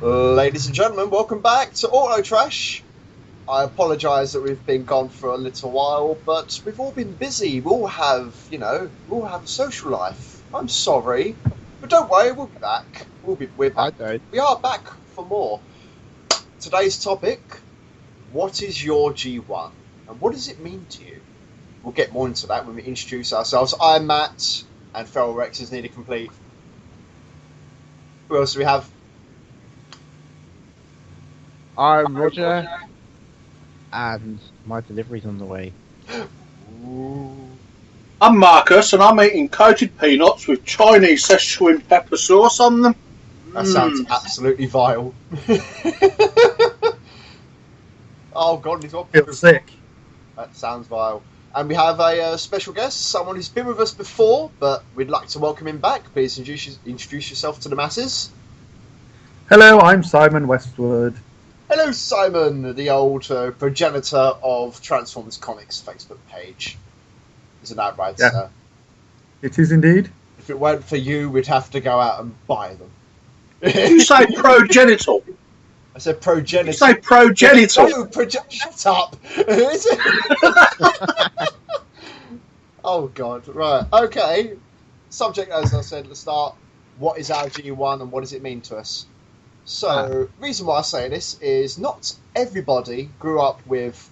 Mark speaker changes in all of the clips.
Speaker 1: Ladies and gentlemen, welcome back to AutoTrash. I apologise that we've been gone for a little while, but we've all been busy. We all have, we all have a social life. I'm sorry, but don't worry, we'll be back. We're back. We are back for more. Today's topic: what is your G1, and what does it mean to you? We'll get more into that when we introduce ourselves. I'm Matt, and Feral Rex is nearly complete. Who else do we have?
Speaker 2: I'm Roger, and my delivery's on the way.
Speaker 3: I'm Marcus, and I'm eating coated peanuts with Chinese Szechuan pepper sauce on them.
Speaker 1: That sounds absolutely vile. Oh God, he's all
Speaker 4: sick.
Speaker 1: That sounds vile. And we have a special guest, someone who's been with us before, but we'd like to welcome him back. Please introduce yourself to the masses.
Speaker 4: Hello, I'm Simon Westwood.
Speaker 1: Hello, Simon, the old progenitor of Transformers Comics Facebook page. Isn't that right,
Speaker 4: Yeah.
Speaker 1: sir?
Speaker 4: It is indeed.
Speaker 1: If it weren't for you, we'd have to go out and buy them.
Speaker 3: Did you say progenital?
Speaker 1: I said progenitor.
Speaker 3: You say progenital?
Speaker 1: No, shut up. Is it? Oh, God. Right. Okay. Subject, as I said at the start, what is our G1 and what does it mean to us? So, reason why I say this is not everybody grew up with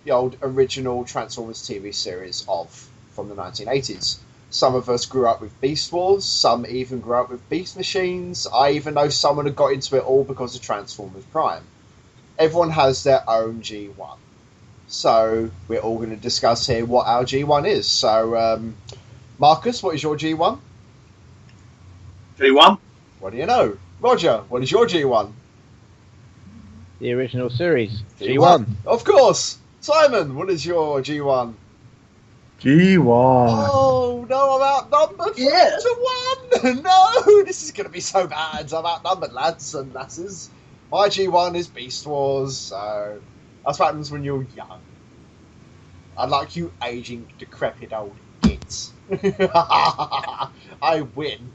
Speaker 1: the old original Transformers TV series from the 1980s. Some of us grew up with Beast Wars, some even grew up with Beast Machines. I even know someone had got into it all because of Transformers Prime. Everyone has their own G1. So, we're all going to discuss here what our G1 is. So, Marcus, what is your G1?
Speaker 3: G1?
Speaker 1: What do you know? Roger, what is your G1?
Speaker 2: The original series,
Speaker 1: G1. Of course! Simon, what is your G1?
Speaker 4: G1.
Speaker 1: Oh, no, I'm outnumbered 4-1! No, this is going to be so bad. I'm outnumbered, lads and lasses. My G1 is Beast Wars, so that's what happens when you're young. Unlike you aging, decrepit old gits. I win.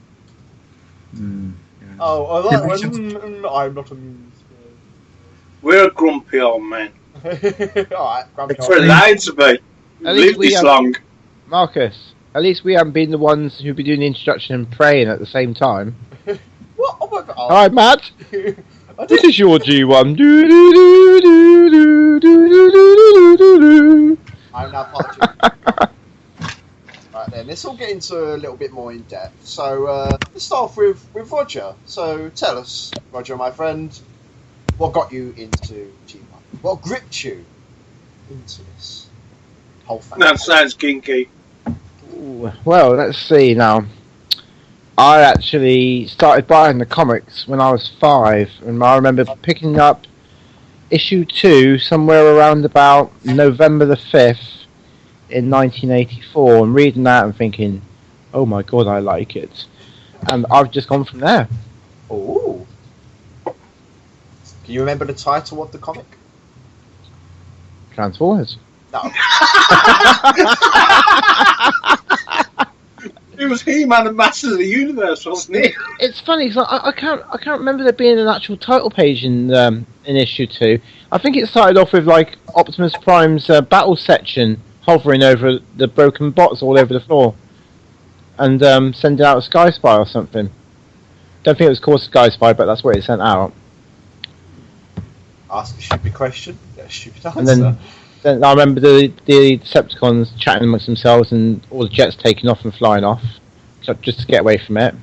Speaker 1: Oh, I like when I'm not amused.
Speaker 3: We're grumpy old men.
Speaker 1: Alright, grumpy
Speaker 3: It's allowed to be. Live this long.
Speaker 2: Marcus, at least we haven't been the ones who've been doing the introduction and praying at the same time.
Speaker 1: What? Oh my God.
Speaker 2: Hi, Matt. This is your G1. Do, do, do, do, do, do, do, do, do.
Speaker 1: I'm now part of Right then, let's all get into a little bit more in depth. So, let's start off with Roger. So, tell us, Roger, my friend, what got you into G1? What gripped you into this whole thing?
Speaker 3: That sounds kinky.
Speaker 2: Ooh, well, let's see now. I actually started buying the comics when I was 5, and I remember picking up issue 2 somewhere around about November the 5th in 1984 and reading that and thinking, oh my God, I like it. And I've just gone from there.
Speaker 1: Ooh. Can you remember the title of the comic?
Speaker 2: Transformers.
Speaker 1: No.
Speaker 3: It was He-Man and Masters of the Universe, wasn't it?
Speaker 2: It's funny because I can't remember there being an actual title page in issue 2. I think it started off with like Optimus Prime's battle section hovering over the broken bots all over the floor and sending out a Sky Spy or something. Don't think it was called Sky Spy, but that's what it sent out.
Speaker 1: Ask a stupid question, get a stupid answer.
Speaker 2: And then I remember the Decepticons chatting amongst themselves and all the jets taking off and flying off just to get away from it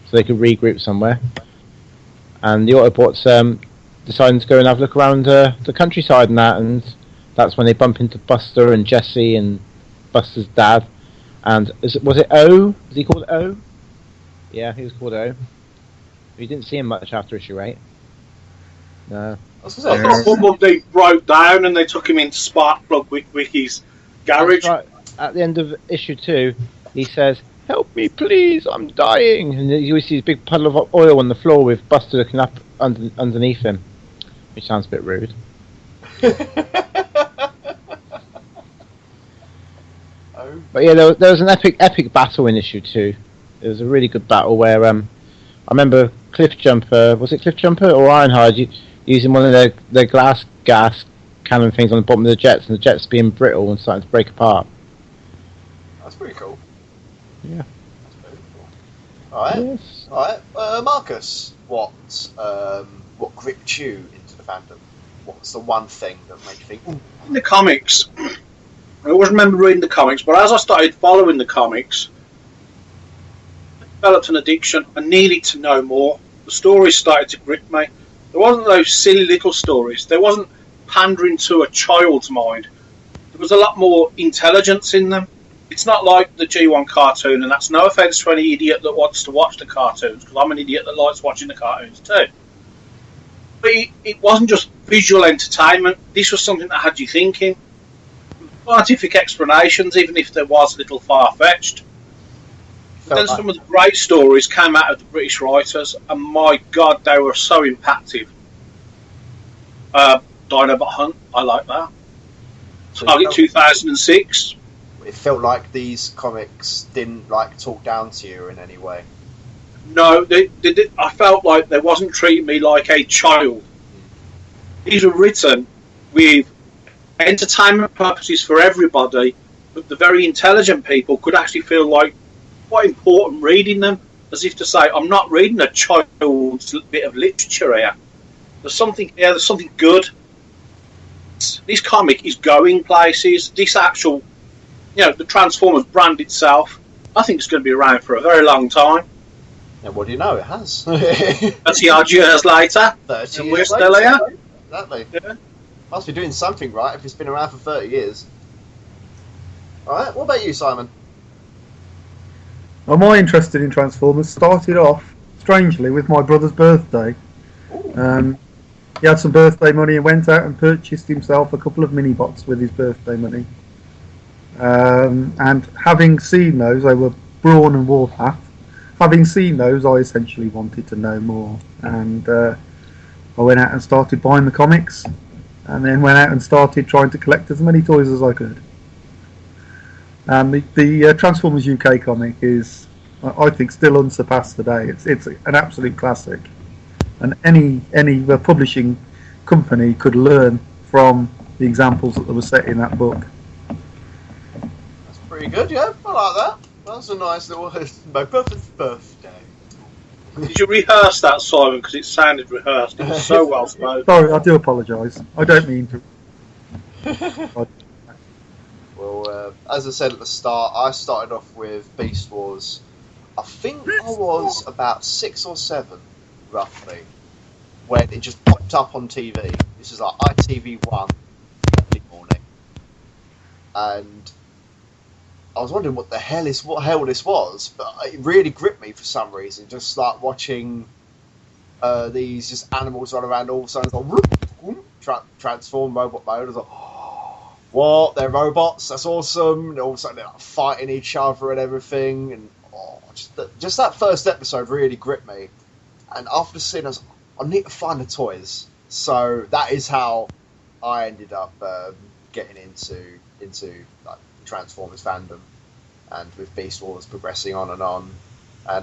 Speaker 2: so they could regroup somewhere. And the Autobots deciding to go and have a look around the countryside and that, and that's when they bump into Buster and Jesse and Buster's dad. And was it O? Was he called O? Yeah, he was called O. We didn't see him much after issue 8. No.
Speaker 3: I thought one day broke down and they took him into Sparkplug Wicky's garage.
Speaker 2: Right. At the end of issue 2, he says, "Help me, please! I'm dying!" And you see this big puddle of oil on the floor with Buster looking up underneath him, which sounds a bit rude. But yeah, there was an epic battle in issue 2. It was a really good battle where I remember Cliff Jumper. Was it Cliff Jumper or Ironhide? Using one of their glass gas cannon things on the bottom of the jets, and the jets being brittle and starting to break apart.
Speaker 1: That's pretty cool.
Speaker 2: Yeah.
Speaker 1: That's very cool. All right.
Speaker 2: Yes.
Speaker 1: All right. Marcus, what gripped you into the fandom? What's the one thing that made you think, ooh?
Speaker 3: In the comics, I always remember reading the comics, but as I started following the comics, I developed an addiction. I needed to know more. The stories started to grip me. There wasn't those silly little stories. There wasn't pandering to a child's mind. There was a lot more intelligence in them. It's not like the G1 cartoon, and that's no offence to any idiot that wants to watch the cartoons, because I'm an idiot that likes watching the cartoons too. But it wasn't just visual entertainment. This was something that had you thinking. Scientific explanations, even if there was a little far-fetched. But then some of the great stories came out of the British writers, and my God, they were so impactful. Dinobot Hunt, I like that. Target 2006.
Speaker 1: It felt like these comics didn't talk down to you in any way.
Speaker 3: No, I felt like they wasn't treating me like a child. These were written with entertainment purposes for everybody, but the very intelligent people could actually feel like quite important reading them, as if to say, I'm not reading a child's bit of literature here. There's something here, there's something good. This comic is going places. This actual, the Transformers brand itself, I think it's going to be around for a very long time.
Speaker 1: And what do you know? It has.
Speaker 3: 30 odd years later,
Speaker 1: 30
Speaker 3: and we're
Speaker 1: years
Speaker 3: still
Speaker 1: later.
Speaker 3: here.
Speaker 1: Exactly.
Speaker 3: Yeah.
Speaker 1: Must be doing something right if it's been around for 30 years. Alright, what about you, Simon?
Speaker 4: Well, my interest in Transformers started off, strangely, with my brother's birthday. He had some birthday money and went out and purchased himself a couple of mini-bots with his birthday money. And having seen those, they were Brawn and Warpath. Having seen those, I essentially wanted to know more. And I went out and started buying the comics, and then went out and started trying to collect as many toys as I could. And the Transformers UK comic is, I think, still unsurpassed today. It's an absolute classic, and any publishing company could learn from the examples that were set in that book.
Speaker 1: That's pretty good, yeah. I like that. That's a nice little my brother's birthday.
Speaker 3: Did you rehearse that, Simon? Because it sounded rehearsed. It was so well spoken.
Speaker 4: Sorry, I do apologise. I don't mean to.
Speaker 1: Well, as I said at the start, I started off with Beast Wars. I think I was about 6 or 7, roughly, when it just popped up on TV. This is like ITV1 early morning, and I was wondering what hell this was, but it really gripped me for some reason. Just like watching these just animals run around, all of a sudden it's like transform robot mode. I was like, oh, what? They're robots? That's awesome! And all of a sudden they're like fighting each other and everything, and just that first episode really gripped me. And after seeing us, I need to find the toys. So that is how I ended up getting into like Transformers fandom, and with Beast Wars progressing on, and I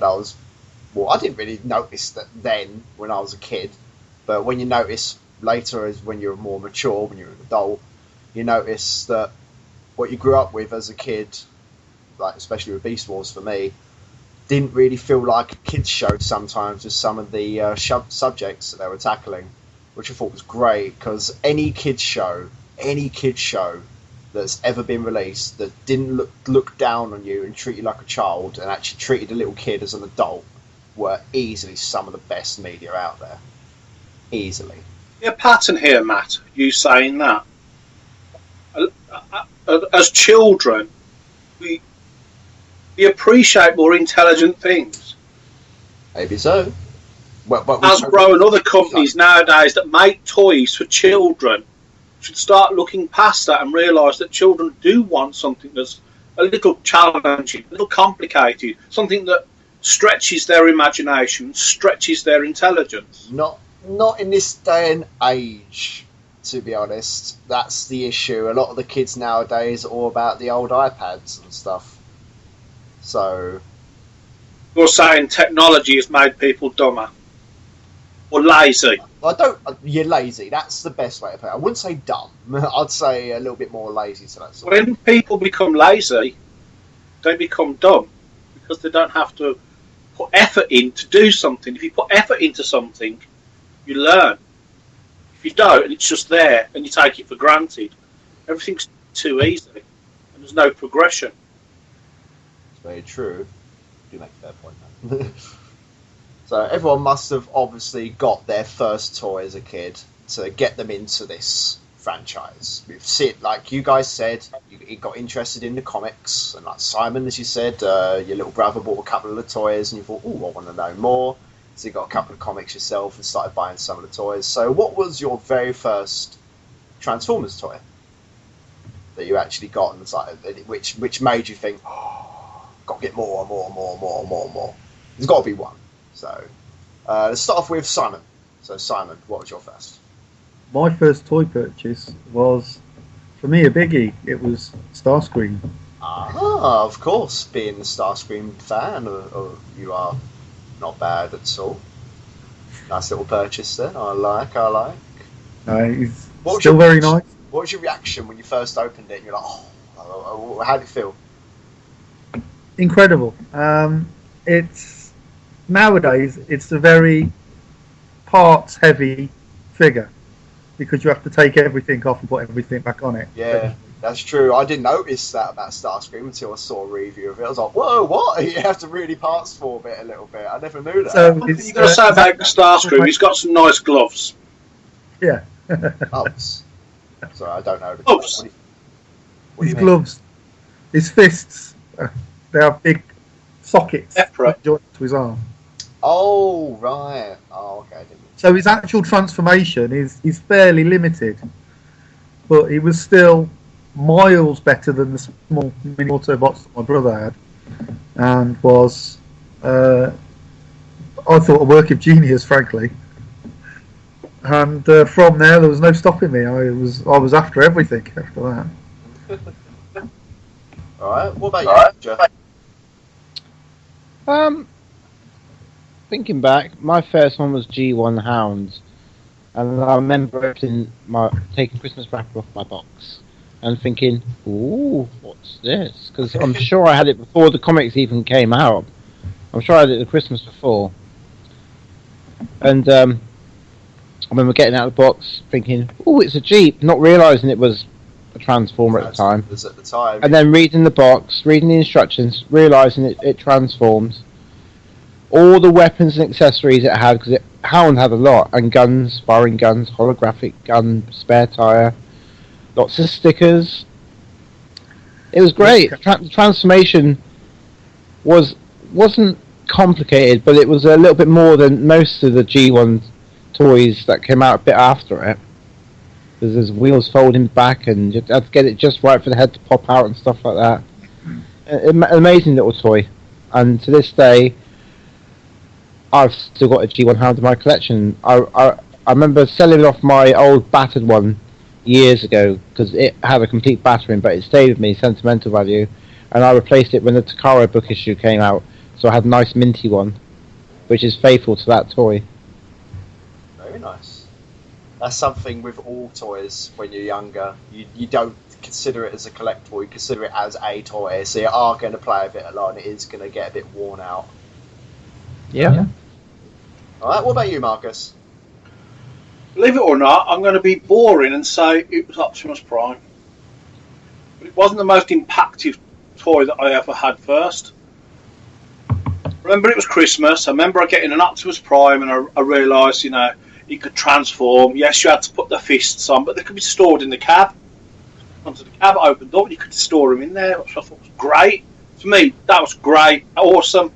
Speaker 1: didn't really notice that then when I was a kid, but when you notice later, as when you're more mature, when you're an adult, you notice that what you grew up with as a kid, like especially with Beast Wars for me, didn't really feel like a kids show sometimes with some of the subjects that they were tackling, which I thought was great, because any kids show that's ever been released that didn't look down on you and treat you like a child and actually treated a little kid as an adult were easily some of the best media out there. Easily.
Speaker 3: Yeah, pattern here, Matt. You saying that? As children, we appreciate more intelligent things.
Speaker 1: Maybe so. Well,
Speaker 3: Hasbro and other companies nowadays that make toys for children should start looking past that and realise that children do want something that's a little challenging, a little complicated, something that stretches their imagination, stretches their intelligence.
Speaker 1: Not in this day and age, to be honest. That's the issue. A lot of the kids nowadays are all about the old iPads and stuff. So
Speaker 3: You're saying technology has made people dumber. or lazy.
Speaker 1: You're lazy. That's the best way to put it. I wouldn't say dumb. I'd say a little bit more lazy to that sort.
Speaker 3: When people become lazy, they become dumb because they don't have to put effort in to do something. If you put effort into something, you learn. If you don't, and it's just there, and you take it for granted, everything's too easy, and there's no progression.
Speaker 1: It's very true. You make a fair point, man. So everyone must have obviously got their first toy as a kid to get them into this franchise. We've seen, like you guys said, you got interested in the comics, and like Simon, as you said, your little brother bought a couple of the toys, and you thought, oh, I want to know more. So you got a couple of comics yourself and started buying some of the toys. So what was your very first Transformers toy that you actually got, and which made you think, oh, got to get more? There's got to be one. So let's start off with Simon. So Simon, what was your first?
Speaker 4: My first toy purchase was, for me, a biggie. It was Starscream.
Speaker 1: Ah, of course. Being a Starscream fan, you are not bad at all. Nice little purchase then. I like.
Speaker 4: He's still very nice.
Speaker 1: What was your reaction when you first opened it? And you're like, oh, how did it feel?
Speaker 4: Incredible. Nowadays, it's a very parts-heavy figure because you have to take everything off and put everything back on it.
Speaker 1: Yeah, that's true. I didn't notice that about Starscream until I saw a review of it. I was like, whoa, what? You have to really parts form it a little bit. I never knew that.
Speaker 4: So
Speaker 3: You've got to say about Starscream, he's got some nice gloves.
Speaker 4: Yeah.
Speaker 1: Gloves. Sorry, I don't know.
Speaker 3: Gloves.
Speaker 4: His gloves, his fists, they have big sockets joined to his arm.
Speaker 1: Oh, right. Oh, okay.
Speaker 4: So his actual transformation is fairly limited, but he was still miles better than the small mini Autobots that my brother had, and was, I thought, a work of genius, frankly. And from there was no stopping me. I was after everything after that.
Speaker 1: All right. What about you, Jeff?
Speaker 2: Thinking back, my first one was G1 Hounds, and I remember taking Christmas wrapper off my box and thinking, "Ooh, what's this?" Because I'm sure I had it before the comics even came out. I'm sure I had it the Christmas before, and I remember getting out of the box, thinking, "Oh, it's a Jeep," not realising it was a Transformer at the time.
Speaker 1: It was at the time.
Speaker 2: And then reading the box, reading the instructions, realising it transforms. All the weapons and accessories it had, because Hound had a lot, and guns, firing guns, holographic gun, spare tyre, lots of stickers. It was great. The transformation wasn't complicated, but it was a little bit more than most of the G1 toys that came out a bit after it. Because there's wheels folding back, and you had to get it just right for the head to pop out and stuff like that. Amazing little toy, and to this day, I've still got a G1 Hound in my collection. I remember selling off my old battered one years ago because it had a complete battering, but it stayed with me, sentimental value, and I replaced it when the Takara book issue came out, so I had a nice minty one, which is faithful to that toy.
Speaker 1: Very nice. That's something with all toys when you're younger. You don't consider it as a collectible, you consider it as a toy, so you are going to play with it a lot and it is going to get a bit worn out.
Speaker 2: Yeah.
Speaker 1: Alright, what about you, Marcus?
Speaker 3: Believe it or not, I'm going to be boring and say it was Optimus Prime. But it wasn't the most impactful toy that I ever had first. Remember, it was Christmas. I remember getting an Optimus Prime, and I realised, he could transform. Yes, you had to put the fists on, but they could be stored in the cab. Once the cab opened up, you could store them in there, which I thought was great. For me, that was great, awesome.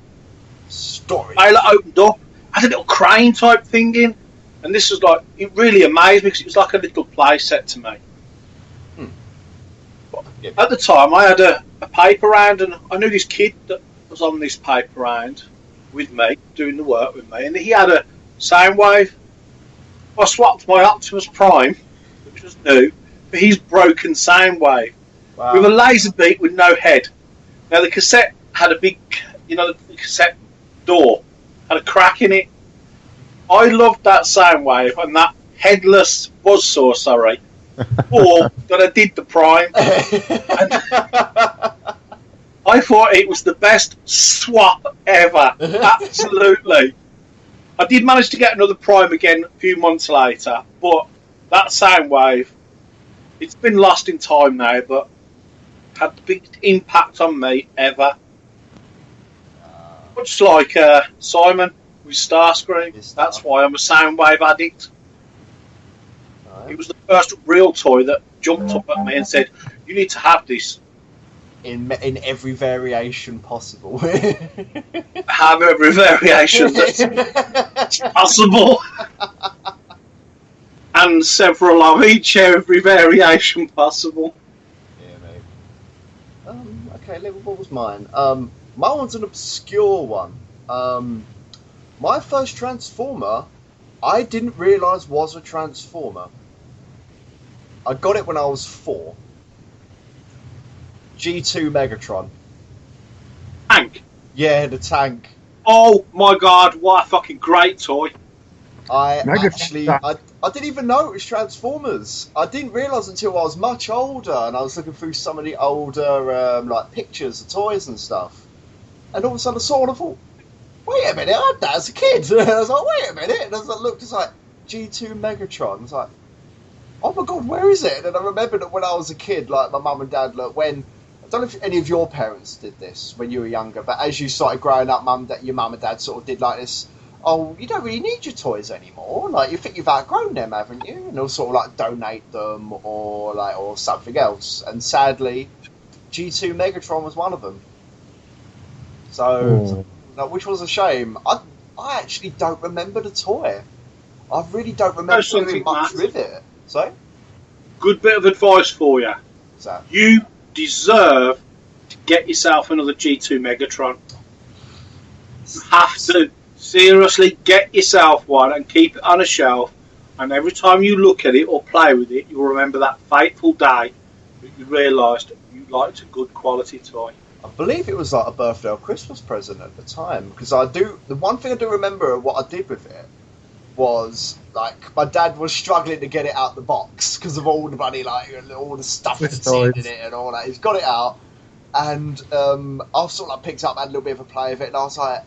Speaker 1: Story.
Speaker 3: Trailer opened up, had a little crane type thing in, and this was like, it really amazed me because it was like a little play set to me. At the time, I had a paper round, and I knew this kid that was on this paper round with me, doing the work with me, and he had a Soundwave. I swapped my Optimus Prime, which was new, for his broken Soundwave.
Speaker 1: Wow.
Speaker 3: With a laser beak with no head. Now, the cassette had a big, the cassette door had a crack in it, I loved that Soundwave and that headless buzzsaw, sorry, or that I did the Prime. I thought it was the best swap ever. Absolutely. I did manage to get another Prime again a few months later, but that Soundwave, it's been lost in time now, but had the biggest impact on me ever. Much like Simon with Starscream. That's why I'm a Soundwave addict. It was the first real toy that jumped up at me and said, "You need to have this."
Speaker 1: In every variation possible.
Speaker 3: Have every variation that's possible. And several of each every variation possible.
Speaker 1: Yeah, mate. Okay, what was mine? My one's an obscure one. My first Transformer, I didn't realise was a Transformer. I got it when I was 4. G2 Megatron.
Speaker 3: Tank.
Speaker 1: Yeah, the tank.
Speaker 3: Oh my god, what a fucking great toy.
Speaker 1: I didn't even know it was Transformers. I didn't realise until I was much older, and I was looking through some of the older like pictures of toys and stuff. And all of a sudden I saw it and I thought, wait a minute, I had that as a kid. And I was like, wait a minute. And as I looked, it's like G2 Megatron. I was like, oh my god, where is it? And I remember that when I was a kid, like my mum and dad, I don't know if any of your parents did this when you were younger, but as you started growing up, your mum and dad sort of did like this, oh, you don't really need your toys anymore. Like, you think you've outgrown them, haven't you? And they'll sort of like donate them or something else. And sadly, G2 Megatron was one of them. So, which was a shame. I actually don't remember the toy. I really don't remember doing much with it. So?
Speaker 3: Good bit of advice for you.
Speaker 1: So?
Speaker 3: You deserve to get yourself another G2 Megatron. You have to seriously get yourself one and keep it on a shelf, and every time you look at it or play with it, you'll remember that fateful day that you realised you liked a good quality toy.
Speaker 1: I believe it was like a birthday or Christmas present at the time, because the one thing I do remember of what I did with it was, like, my dad was struggling to get it out the box because of all the money, like, all the stuff that's in it and all that. He's got it out, and I sort of like picked it up, had a little bit of a play with it, and I was like,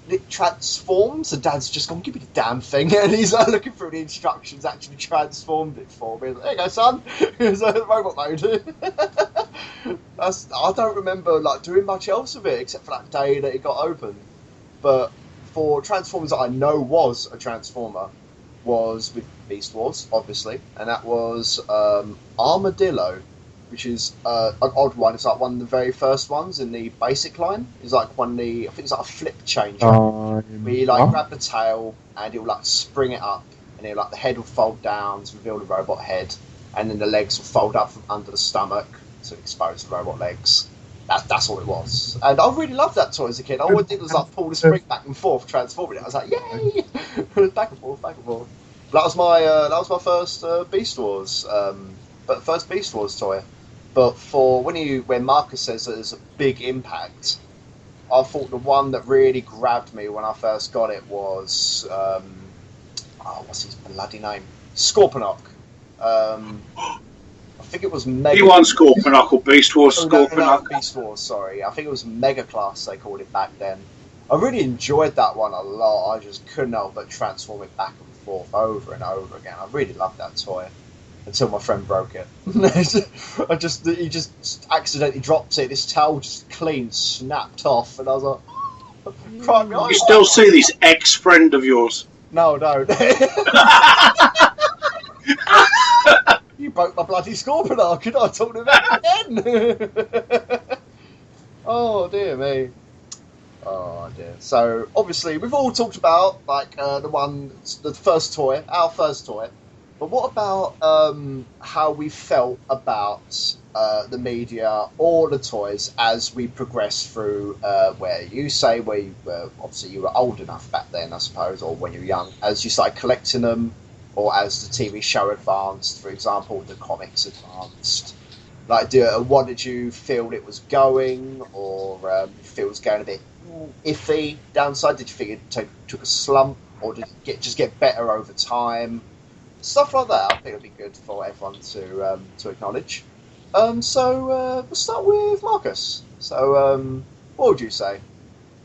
Speaker 1: it transforms. And Dad's just gone, give me the damn thing, and he's looking through the instructions, actually transformed it for me. There you go, son. It was robot mode. I don't remember like doing much else with it except for that day that it got opened. But for Transformers that I know was a Transformer was with Beast Wars, obviously, and that was Armadillo, which is an odd one. It's like one of the very first ones in the basic line. It's like I think it's like a flip changer, where you like grab the tail and it'll like spring it up, and it'll, like, the head will fold down to reveal the robot head, and then the legs will fold up from under the stomach to expose the robot legs. That's all it was. And I really loved that toy as a kid. All I did was like pull the spring back and forth, transforming it. I was like, yay! Back and forth, back and forth. That was my first Beast Wars, but first Beast Wars toy. But for when Marcus says that there's a big impact, I thought the one that really grabbed me when I first got it was what's his bloody name? Scorponok. I think it was Mega.
Speaker 3: You won Scorponok or Beast Wars? Scorponok.
Speaker 1: No, Beast Wars. Sorry, I think it was Mega Class they called it back then. I really enjoyed that one a lot. I just couldn't help but transform it back and forth over and over again. I really loved that toy until my friend broke it. He just accidentally dropped it. This towel just clean snapped off, and I was like, crying my eyes.
Speaker 3: You still see this ex-friend of yours?
Speaker 1: No. You broke my bloody Scorponok. Could I talk about it again? Oh dear me. Oh dear. So obviously we've all talked about like the first toy, our first toy. But what about how we felt about the media or the toys as we progressed through where you were obviously you were old enough back then, I suppose, or when you were young, as you started collecting them, or as the TV show advanced, for example, the comics advanced. Like, what did you feel it was going, or you feel it was going a bit iffy downside? Did you think it took a slump? or did it just get better over time? Stuff like that, I think would be good for everyone to acknowledge. So we'll start with Marcus. So, what would you say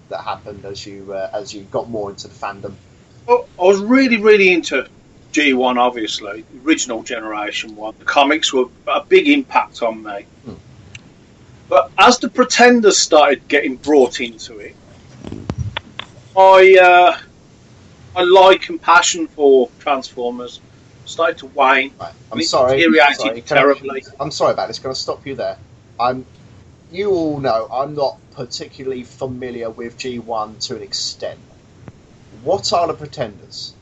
Speaker 1: that happened as you got more into the fandom?
Speaker 3: Well, I was really into G1, obviously, the original generation one. The comics were a big impact on me. But as the Pretenders started getting brought into it, my like and passion for Transformers started to wane.
Speaker 1: Right. I'm sorry.
Speaker 3: Terribly.
Speaker 1: I'm sorry about this. Going to stop you there. You all know I'm not particularly familiar with G1 to an extent. What are the Pretenders?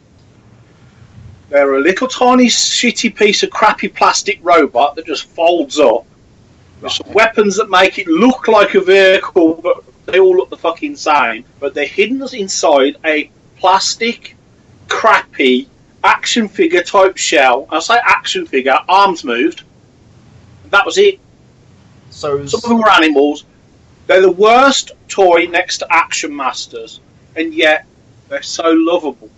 Speaker 3: They're a little tiny shitty piece of crappy plastic robot that just folds up. With some weapons that make it look like a vehicle, but they all look the fucking same. But they're hidden inside a plastic, crappy, action figure type shell. I say action figure, arms moved. That was it.
Speaker 1: So
Speaker 3: some of them were animals. They're the worst toy next to Action Masters, and yet they're so lovable.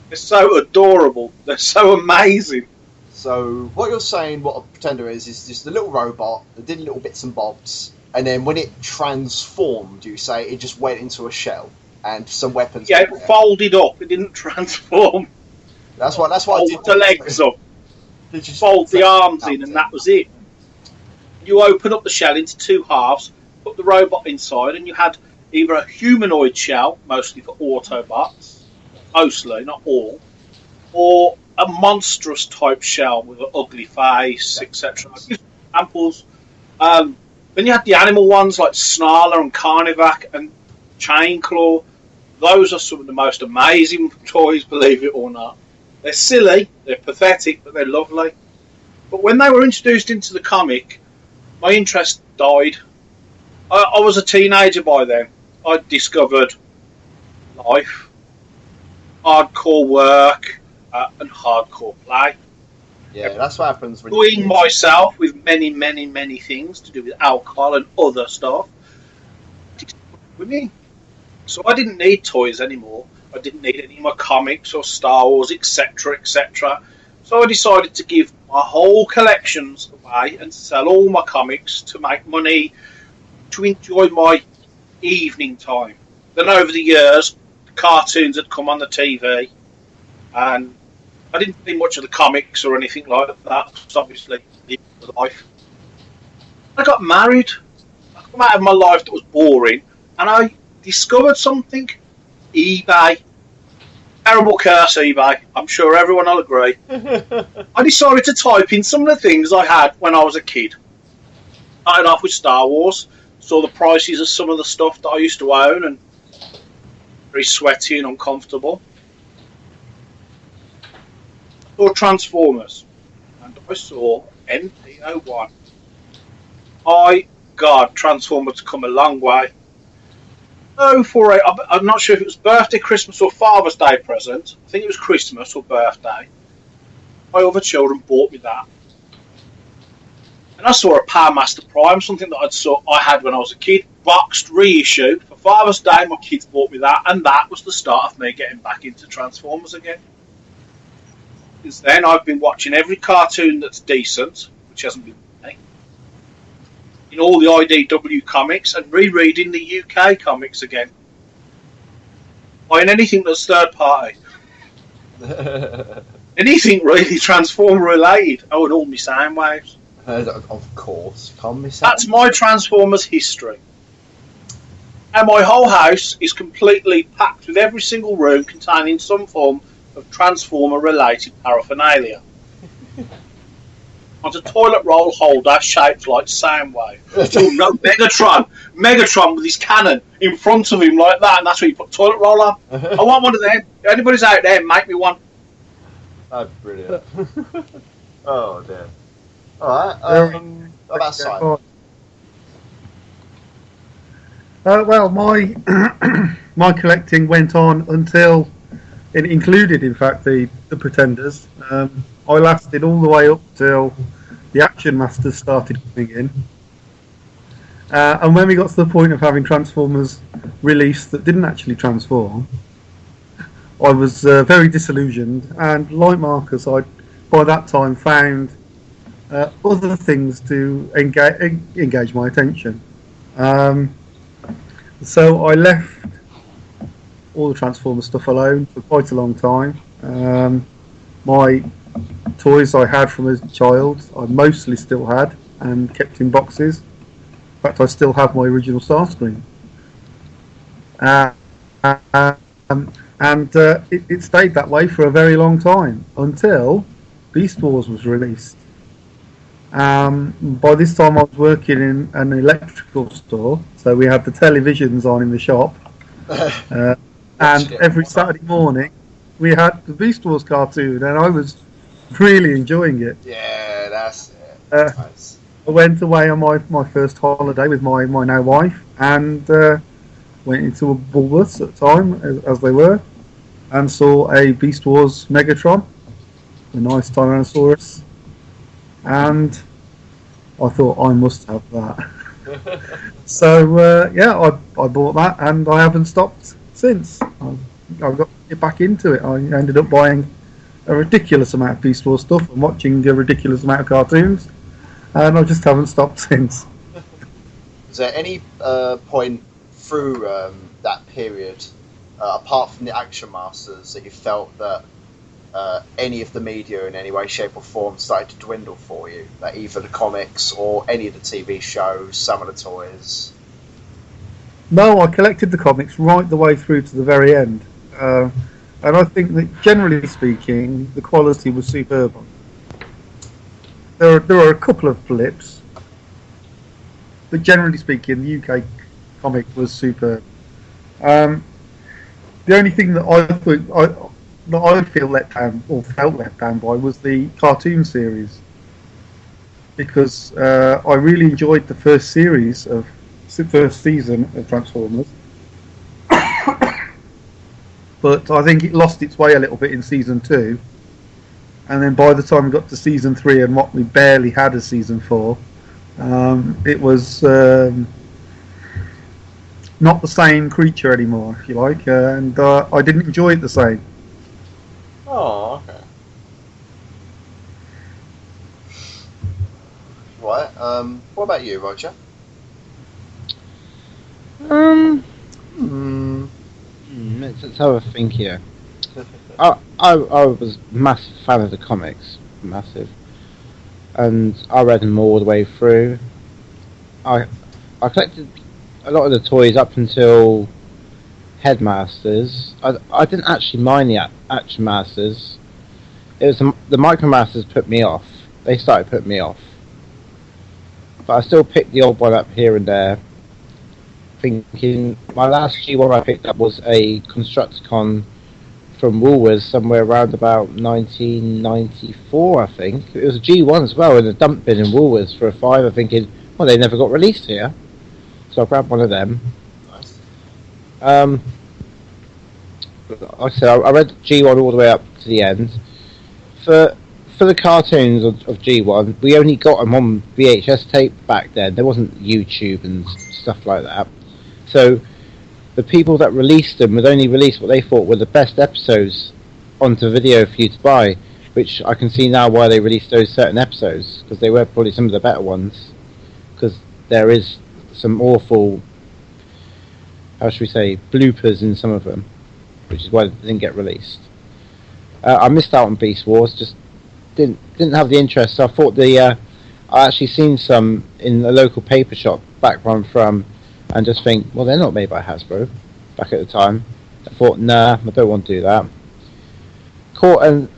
Speaker 3: They're so adorable. They're so amazing.
Speaker 1: So what you're saying, what a Pretender is just a little robot that did little bits and bobs, and then when it transformed, you say it just went into a shell and some weapons.
Speaker 3: Yeah, it folded up. It didn't transform.
Speaker 1: That's why
Speaker 3: I did the legs up.
Speaker 1: Fold
Speaker 3: the arms in, and that was it. You open up the shell into two halves, put the robot inside, and you had either a humanoid shell, mostly for Autobots, mostly, not all, or a monstrous type shell with an ugly face, etc. Examples. Then you had the animal ones like Snarler and Carnivac and Chainclaw. Those are some of the most amazing toys, believe it or not. They're silly, they're pathetic, but they're lovely. But when they were introduced into the comic, my interest died. I was a teenager by then. I'd discovered life, hardcore work, and hardcore play.
Speaker 1: Yeah, that's what happens when
Speaker 3: doing myself with many things to do with alcohol and other stuff. With me. So I didn't need toys anymore. I didn't need any more comics or Star Wars, etc. So I decided to give my whole collections away and sell all my comics to make money to enjoy my evening time. Then over the years, the cartoons had come on the TV, and I didn't think much of the comics or anything like that. Because obviously, living the life. I got married. I come out of my life that was boring, and I discovered something. eBay. Terrible curse, eBay. I'm sure everyone will agree. I decided to type in some of the things I had when I was a kid. Started off with Star Wars. Saw the prices of some of the stuff that I used to own, and very sweaty and uncomfortable. Saw Transformers, and I saw NP01. God, Transformers come a long way. I'm not sure if it was birthday, Christmas, or Father's Day present. I think it was Christmas or birthday. My other children bought me that. And I saw a Power Master Prime, something that I had when I was a kid, boxed, reissue. For Father's Day, my kids bought me that, and that was the start of me getting back into Transformers again. Since then, I've been watching every cartoon that's decent, which hasn't been many, in all the IDW comics, and rereading the UK comics again. Buying anything that's third party. Anything really Transformer related. I would all my sound waves.
Speaker 1: Of course,
Speaker 3: that's my Transformers history. And my whole house is completely packed with every single room containing some form of Transformer related paraphernalia. On a toilet roll holder shaped like Soundwave. Oh no, Megatron with his cannon in front of him like that, and that's where you put toilet roll on. I want one of them. If anybody's out there, make me one.
Speaker 1: That's brilliant. Oh dear. Alright, what about Simon?
Speaker 4: Well, my collecting went on until it included, in fact, the Pretenders. I lasted all the way up till the Action Masters started coming in. And when we got to the point of having Transformers released that didn't actually transform, I was very disillusioned, and like Marcus, I by that time found other things to engage my attention. So I left all the Transformers stuff alone for quite a long time. My toys I had from as a child, I mostly still had and kept in boxes. In fact, I still have my original Starscream. It stayed that way for a very long time until Beast Wars was released. By this time I was working in an electrical store, so we had the televisions on in the shop, and every Saturday morning we had the Beast Wars cartoon, and I was really enjoying it.
Speaker 1: Yeah, that's it. Nice.
Speaker 4: I went away on my first holiday with my now wife, and went into a Woolworths at the time, as they were, and saw a Beast Wars Megatron, a nice Tyrannosaurus, and I thought I must have that. So I bought that, and I haven't stopped since. I've got to get back into it. I ended up buying a ridiculous amount of Beast Wars stuff and watching a ridiculous amount of cartoons, and I just haven't stopped since.
Speaker 1: Is there any point through that period, apart from the Action Masters, that you felt that any of the media in any way, shape or form started to dwindle for you? Like either the comics or any of the TV shows, some of the toys?
Speaker 4: No, I collected the comics right the way through to the very end. And I think that, generally speaking, the quality was superb. There are a couple of blips, but generally speaking, the UK comic was superb. The only thing that I feel let down, or felt let down by, was the cartoon series, because I really enjoyed the first season of Transformers. But I think it lost its way a little bit in season 2, and then by the time we got to season 3 and what we barely had as season 4, it was not the same creature anymore, if you like, and I didn't enjoy it the same.
Speaker 1: Oh, okay. Right. What about you, Roger?
Speaker 2: Let's have a think here. I was a massive fan of the comics, massive, and I read them all the way through. I collected a lot of the toys up until Headmasters. I didn't actually mind the Action Masters. It was the Micromasters put me off. They started putting me off, but I still picked the old one up here and there. Thinking my last G1 I picked up was a Constructicon from Woolworths somewhere around about 1994, I think. It was a G1 as well in a dump bin in Woolworths for a £5. Thinking, well, they never got released here, so I grabbed one of them.
Speaker 1: Nice.
Speaker 2: Like I said, I read G1 all the way up to the end. For the cartoons of G1, we only got them on VHS tape back then. There wasn't YouTube and stuff like that. So the people that released them would only release what they thought were the best episodes onto video for you to buy, which I can see now why they released those certain episodes, because they were probably some of the better ones, because there is some awful, how should we say, bloopers in some of them, which is why they didn't get released. I missed out on Beast Wars, just didn't have the interest. So I thought I actually seen some in a local paper shop back where I'm from, and just think, well, they're not made by Hasbro back at the time. I thought, nah, I don't want to do that. Caught in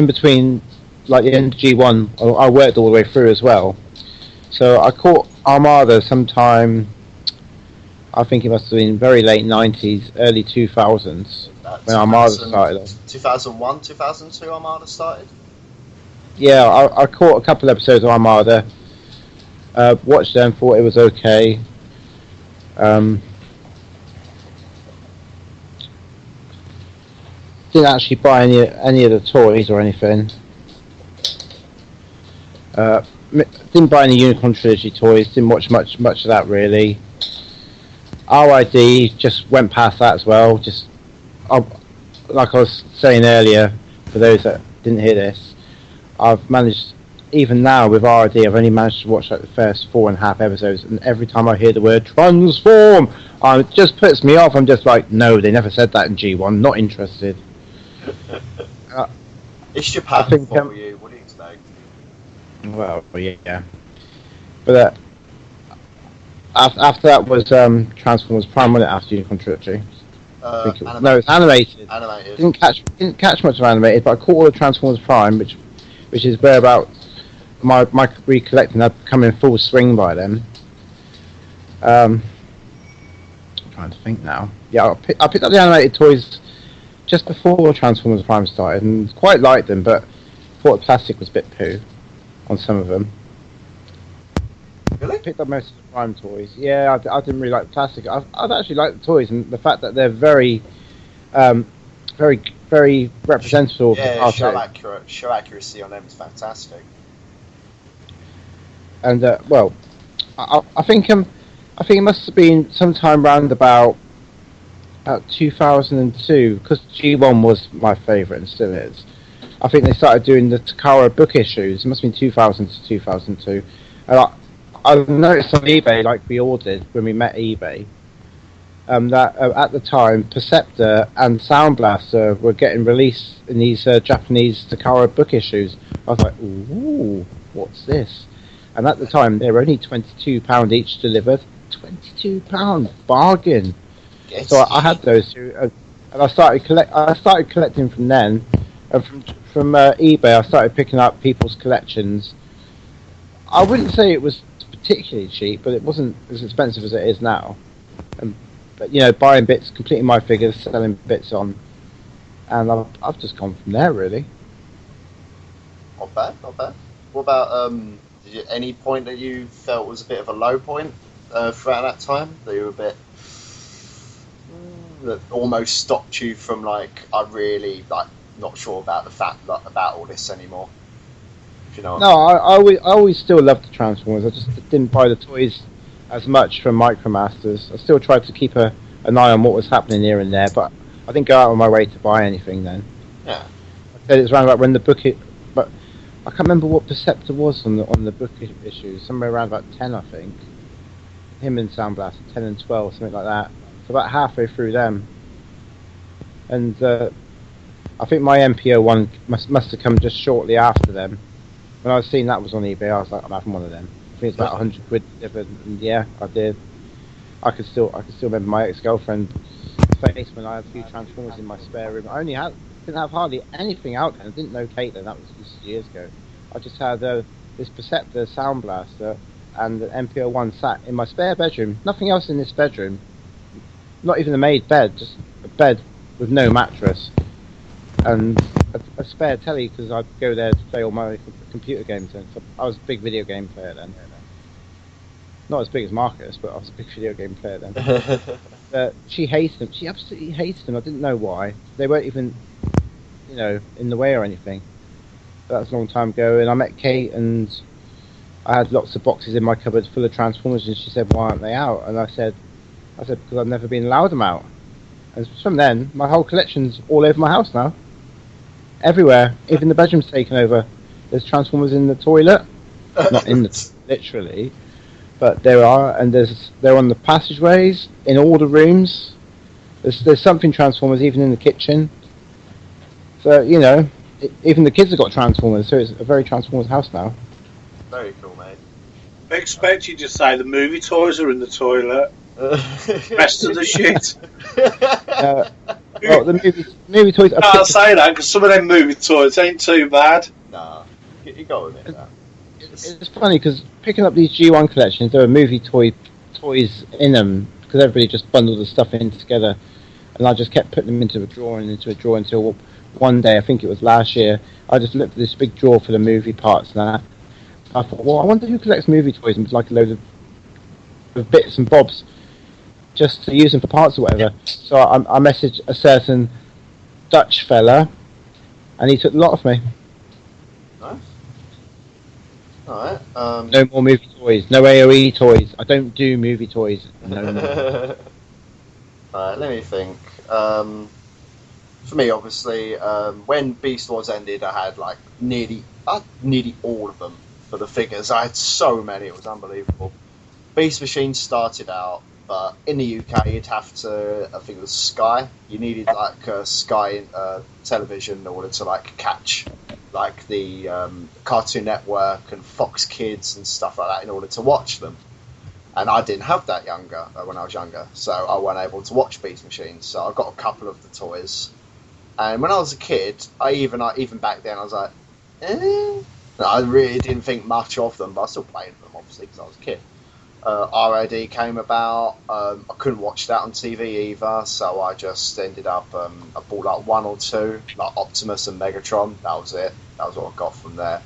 Speaker 2: between, like the end of G1, I worked all the way through as well. So I caught Armada sometime, I think it must have been very late 90s, early 2000s, when Armada started.
Speaker 1: 2001, 2002 Armada started?
Speaker 2: Yeah, I caught a couple episodes of Armada. Watched them, thought it was okay. Didn't actually buy any of the toys or anything. Didn't buy any Unicorn Trilogy toys. Didn't watch much of that really. RID just went past that as well. Just like I was saying earlier, for those that didn't hear this, I've managed, even now with RD, I've only managed to watch like the first 4.5 episodes, and every time I hear the word transform, it just puts me off. I'm just like, no, they never said that in G1. Not interested.
Speaker 1: It's Japan for you. What do you expect?
Speaker 2: Well, yeah. But after that was Transformers Prime, wasn't it? After Unicorn Trilogy. No, it's animated. Didn't catch much of animated, but I caught all of Transformers Prime, which is where about my recollecting had come in full swing by then. I'm trying to think now. Yeah, I picked up the animated toys just before Transformers Prime started, and quite liked them, but thought the plastic was a bit poo on some of them.
Speaker 1: Really?
Speaker 2: I picked up most of the Prime toys. Yeah, I didn't really like the plastic. I've actually liked the toys, and the fact that they're very, very, very representative.
Speaker 1: Yeah, show accuracy on them is fantastic.
Speaker 2: And well, I think it must have been sometime round about 2002, because G1 was my favourite and still is. I think they started doing the Takara book issues. It must have been 2000 to 2002. And I noticed on eBay, like we all did when we met eBay, that at the time Perceptor and Sound Blaster were getting released in these Japanese Takara book issues. I was like, ooh, what's this? And at the time they were only £22 each delivered. £22, bargain. Yes. So I had those two, and I started collecting from then. And from eBay, I started picking up people's collections. I wouldn't say it was particularly cheap, but it wasn't as expensive as it is now. But you know, buying bits, completing my figures, selling bits on, and I've just gone from there really.
Speaker 1: Not bad. What about any point that you felt was a bit of a low point throughout that time? That you were a bit that almost stopped you from like, I really like not sure about the fact about all this anymore. If you know.
Speaker 2: No, I always still loved the Transformers. I just didn't buy the toys as much from Micromasters. I still tried to keep an eye on what was happening here and there, but I didn't go out of my way to buy anything then.
Speaker 1: Yeah.
Speaker 2: I said it was around about when the book but I can't remember what Perceptor was on the book issues. Somewhere around about 10, I think. Him and Sound Blast, 10 and 12, something like that. So about halfway through them, and I think my MPO one must have come just shortly after them. When I was seeing that was on eBay, I was like, I'm having one of them. I think it's about 100 quid delivered, and yeah, I did. I could still remember my ex-girlfriend's face when I had a few Transformers in my spare room. I didn't have hardly anything out then. I didn't know Kate then. That was just years ago. I just had this Perceptor Sound Blaster and the MPO one sat in my spare bedroom. Nothing else in this bedroom. Not even a made bed, just a bed with no mattress, and a spare telly because I'd go there to play all my computer games. And so I was a big video game player then. Not as big as Marcus, but I was a big video game player then. She hates them. She absolutely hates them. I didn't know why. They weren't even, in the way or anything. But that was a long time ago. And I met Kate, and I had lots of boxes in my cupboard full of Transformers, and she said, "Why aren't they out?" And I said, because I've never been allowed them out. And from then, my whole collection's all over my house now. Everywhere. Even the bedroom's taken over. There's Transformers in the toilet. Not in the literally. But there are, and they're on the passageways, in all the rooms. There's something Transformers even in the kitchen. So, even the kids have got Transformers, so it's a very Transformers house now.
Speaker 1: Very cool, mate.
Speaker 3: I expect you to say the movie toys are in the toilet. Rest of the shit.
Speaker 2: Well, the movie toys.
Speaker 3: I can't say that because some of them movie toys ain't too bad.
Speaker 1: Nah, you got to admit that.
Speaker 2: It's funny because picking up these G1 collections, there were movie toys in them because everybody just bundled the stuff in together, and I just kept putting them into a drawer until one day, I think it was last year, I just looked at this big drawer for the movie parts and that. I thought, well, I wonder who collects movie toys and like a load of bits and bobs just to use them for parts or whatever. So I messaged a certain Dutch fella, and he took a lot of me.
Speaker 1: Nice. Alright.
Speaker 2: No more movie toys. No AOE toys. I don't do movie toys. No more.
Speaker 1: Alright, let me think. for me, obviously, when Beast Wars ended, I had like nearly all of them for the figures. I had so many; it was unbelievable. Beast Machine started out, but in the UK, you'd have to. I think it was Sky. You needed like Sky television in order to like catch like the Cartoon Network and Fox Kids and stuff like that in order to watch them. And I didn't have that when I was younger, so I wasn't able to watch Beast Machine. So I got a couple of the toys. And when I was a kid, I even back then, I was like, eh. I really didn't think much of them, but I still played them, obviously, because I was a kid. RAD came about. I couldn't watch that on TV either, so I just ended up, I bought like one or two, like Optimus and Megatron. That was it. That was what I got from there.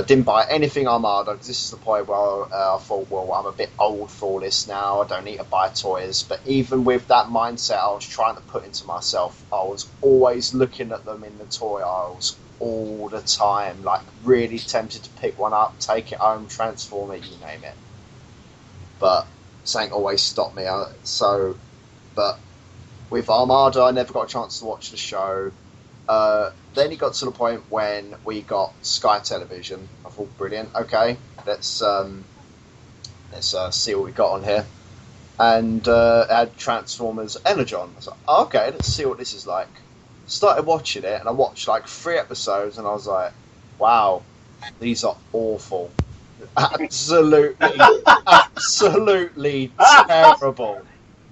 Speaker 1: Didn't buy anything Armada, because this is the point where I thought, well, I'm a bit old for all this now, I don't need to buy toys. But even with that mindset I was trying to put into myself, I was always looking at them in the toy aisles all the time, like really tempted to pick one up, take it home, transform it, you name it. But something always stopped me. But with Armada, I never got a chance to watch the show. Then it got to the point when we got Sky Television. I thought, brilliant. Okay, let's see what we got on here. And it had Transformers Energon. I was like, okay, let's see what this is like. Started watching it, and I watched like 3 episodes, and I was like, wow, these are awful. Absolutely terrible.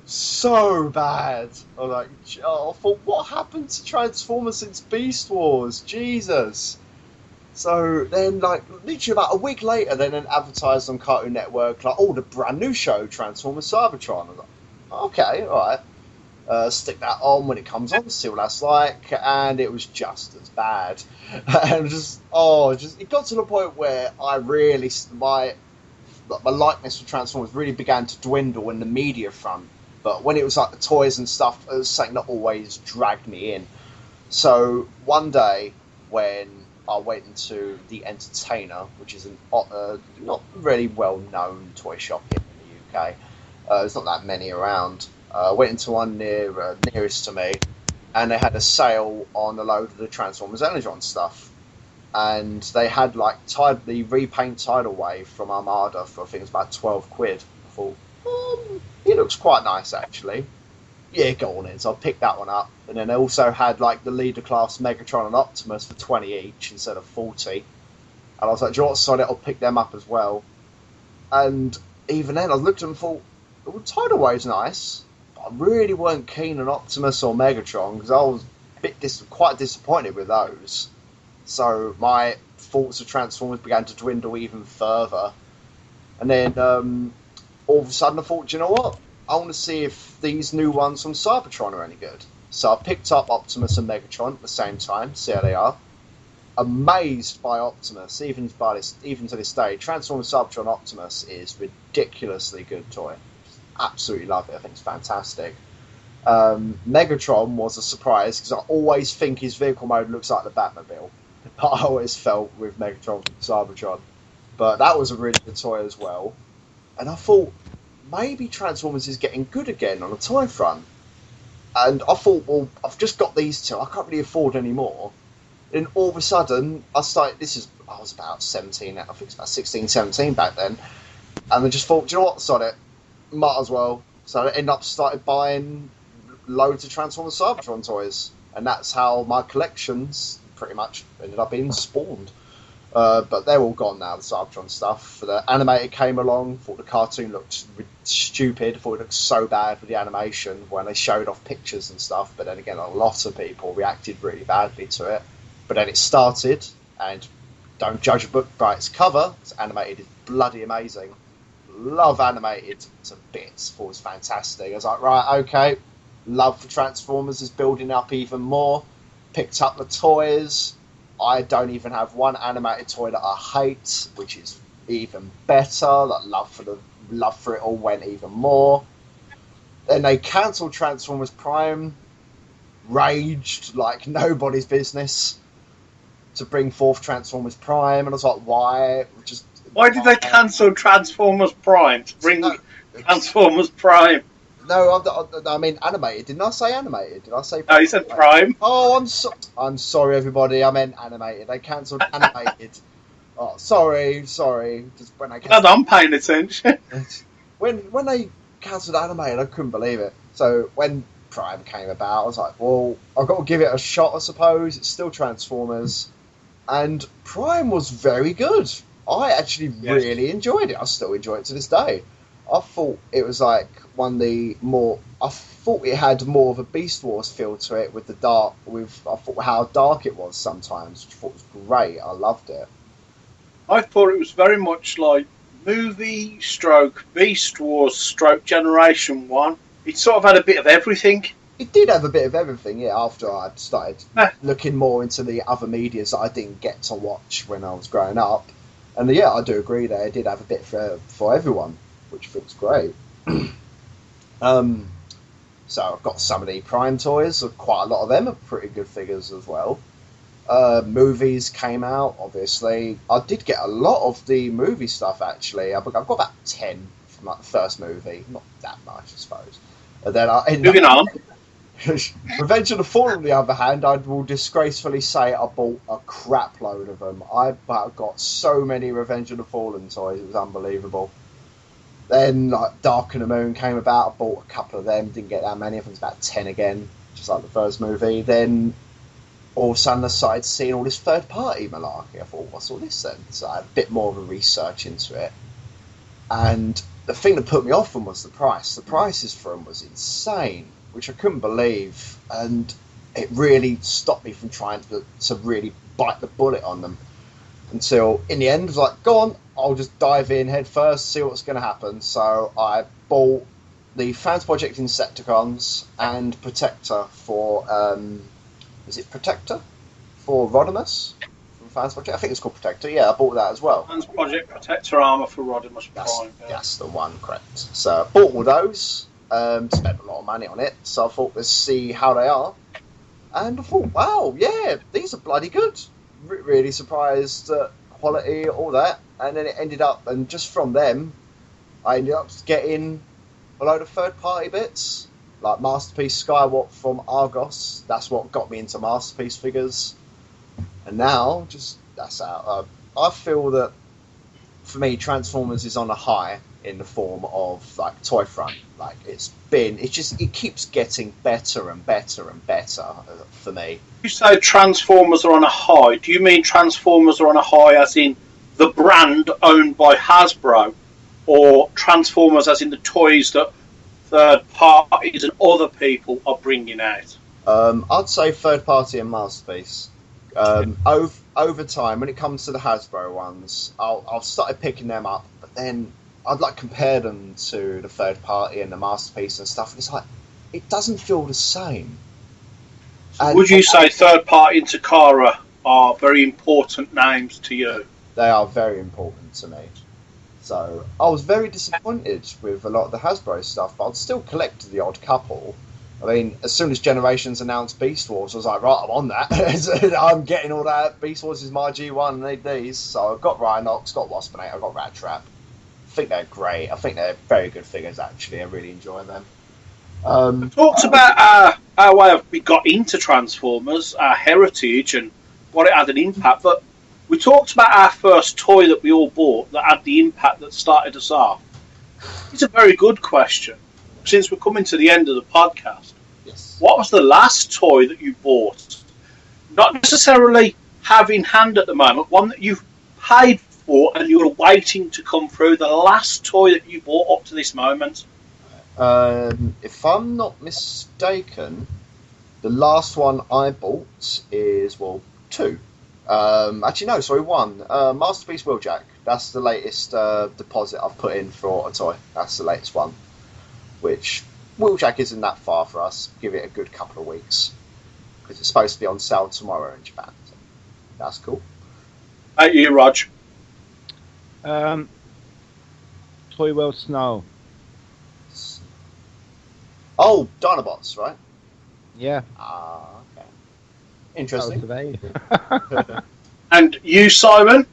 Speaker 1: So bad. I was like, I thought, what happened to Transformers since Beast Wars? Jesus. So then, like, literally about a week later, they then advertised on Cartoon Network, like, the brand new show, Transformers Cybertron. I was like, okay, alright. Stick that on when it comes on, see what that's like, and it was just as bad. And it got to the point where I really, my likeness for Transformers really began to dwindle in the media front. But when it was like the toys and stuff, it was something that always dragged me in. So one day when I went into the Entertainer, which is not really well-known toy shop here in the UK, there's not that many around. I went into one nearest to me, and they had a sale on a load of the Transformers Energon stuff. And they had like the repaint Tidal Wave from Armada for I think it was about £12. I thought, it looks quite nice actually. Yeah, go on in. So I picked that one up, and then they also had like the leader class Megatron and Optimus for 20 each instead of 40. And I was like, do you know what? So I'll pick them up as well. And even then, I looked at them and thought, well, Tidal Wave's nice. I really weren't keen on Optimus or Megatron because I was quite disappointed with those. So my thoughts of Transformers began to dwindle even further. And then all of a sudden I thought, do you know what? I want to see if these new ones from Cybertron are any good. So I picked up Optimus and Megatron at the same time, see how they are. Amazed by Optimus, even to this day. Transformers Cybertron Optimus is ridiculously good toy. Absolutely love it. I think it's fantastic. Megatron was a surprise because I always think his vehicle mode looks like the Batmobile. But I always felt with Megatron and Cybertron. But that was a really good toy as well. And I thought, maybe Transformers is getting good again on a toy front. And I thought, well, I've just got these two. I can't really afford any more. Then all of a sudden, I was about 17, I think it's about 16, 17 back then. And I just thought, do you know what, sod it. Might as well. So I ended up started buying loads of Transformers Cybertron toys. And that's how my collections pretty much ended up being spawned. But they're all gone now, the Cybertron stuff. The animated came along, thought the cartoon looked stupid, thought it looked so bad with the animation when they showed off pictures and stuff. But then again, a lot of people reacted really badly to it. But then it started, and don't judge a book by its cover. It's animated is bloody amazing. Love animated to bits. Thought it was fantastic. I was like, right, okay. Love for Transformers is building up even more. Picked up the toys. I don't even have one animated toy that I hate, which is even better. That love for it all went even more. Then they cancelled Transformers Prime. Raged like nobody's business to bring forth Transformers Prime, and I was like, why?
Speaker 3: Why did they cancel Transformers Prime to bring Transformers Prime?
Speaker 1: No, I mean animated. Didn't I say animated? Did I say?
Speaker 3: No, he said Prime.
Speaker 1: Oh, I'm sorry, everybody. I meant animated. They cancelled animated. Oh, sorry. Just when I
Speaker 3: Glad I'm paying attention.
Speaker 1: when they cancelled animated, I couldn't believe it. So when Prime came about, I was like, well, I've got to give it a shot, I suppose. It's still Transformers, and Prime was very good. I actually really enjoyed it. I still enjoy it to this day. I thought it was like one of the more. I thought it had more of a Beast Wars feel to it with the dark. I thought how dark it was sometimes, which I thought was great. I loved it.
Speaker 3: I thought it was very much like movie stroke Beast Wars stroke Generation 1. It sort of had a bit of everything.
Speaker 1: It did have a bit of everything, yeah, after I started looking more into the other medias that I didn't get to watch when I was growing up. And yeah, I do agree that it did have a bit for everyone, which feels great. So I've got some of the Prime toys, quite a lot of them are pretty good figures as well. Movies came out, obviously. I did get a lot of the movie stuff, actually. I've got about 10 from like the first movie. Not that much, I suppose. And then I ended
Speaker 3: Moving on.
Speaker 1: Revenge of the Fallen, on the other hand, I will disgracefully say I bought a crap load of them. I got so many Revenge of the Fallen toys, it was unbelievable. Then, like, Dark and the Moon came about, I bought a couple of them, didn't get that many, I think it was about 10 again, just like the first movie. Then, all of a sudden, I started seeing all this third-party malarkey. I thought, what's all this then? So I had a bit more of a research into it. And the thing that put me off them was the price. The prices for them was insane, which I couldn't believe, and it really stopped me from trying to really bite the bullet on them. Until, in the end, I was like, go on, I'll just dive in head first, see what's going to happen. So I bought the Fans Project Insecticons and Protector for, is it Protector? For Rodimus? From Fans Project? I think it's called Protector, yeah, I bought that as well.
Speaker 3: Fans Project Protector Armour for Rodimus Prime.
Speaker 1: That's the one, correct. So I bought all those, spent a lot of money on it, so I thought, let's see how they are. And I thought, wow, yeah, these are bloody good. Really surprised at quality, all that. And then it ended up, and just from them, I ended up getting a load of third-party bits, like Masterpiece Skywalk from Argos. That's what got me into Masterpiece figures. And now, just that's out. I feel that, for me, Transformers is on a high in the form of like toy front. Like it keeps getting better and better and better for me.
Speaker 3: You say Transformers are on a high. Do you mean Transformers are on a high as in the brand owned by Hasbro, or Transformers as in the toys that third parties and other people are bringing out?
Speaker 1: I'd say third party and Masterpiece. Over time, when it comes to the Hasbro ones, I've started picking them up, but then I'd like compare them to the third party and the Masterpiece and stuff, and it's like, it doesn't feel the same.
Speaker 3: So would you say third party and Takara are very important names to you?
Speaker 1: They are very important to me. So I was very disappointed with a lot of the Hasbro stuff, but I'd still collect the odd couple. I mean, as soon as Generations announced Beast Wars, I was like, right, I'm on that. I'm getting all that. Beast Wars is my G1, I need these. So I've got Rhinox, got Waspinator, I've got Rat Trap. I think they're great. I think they're very good figures, actually. I really enjoy them.
Speaker 3: Talked about our way we got into Transformers, our heritage, and what it had an impact, but we talked about our first toy that we all bought that had the impact that started us off. It's a very good question. Since we're coming to the end of the podcast,
Speaker 1: yes.
Speaker 3: What was the last toy that you bought? Not necessarily have in hand at the moment, one that you've paid for and you were waiting to come through, the last toy that you bought up to this moment?
Speaker 1: If I'm not mistaken, the last one I bought is, well, two. Actually, no, sorry, one. Masterpiece Wheeljack. That's the latest deposit I've put in for a toy. That's the latest one. Which, Wheeljack isn't that far for us. Give it a good couple of weeks. Because it's supposed to be on sale tomorrow in Japan. So that's cool.
Speaker 3: Hey, you, Rog.
Speaker 2: Toy World Snow.
Speaker 1: Oh, Dinobots, right?
Speaker 2: Yeah.
Speaker 1: Ah, okay. Interesting.
Speaker 2: Today.
Speaker 3: And you, Simon?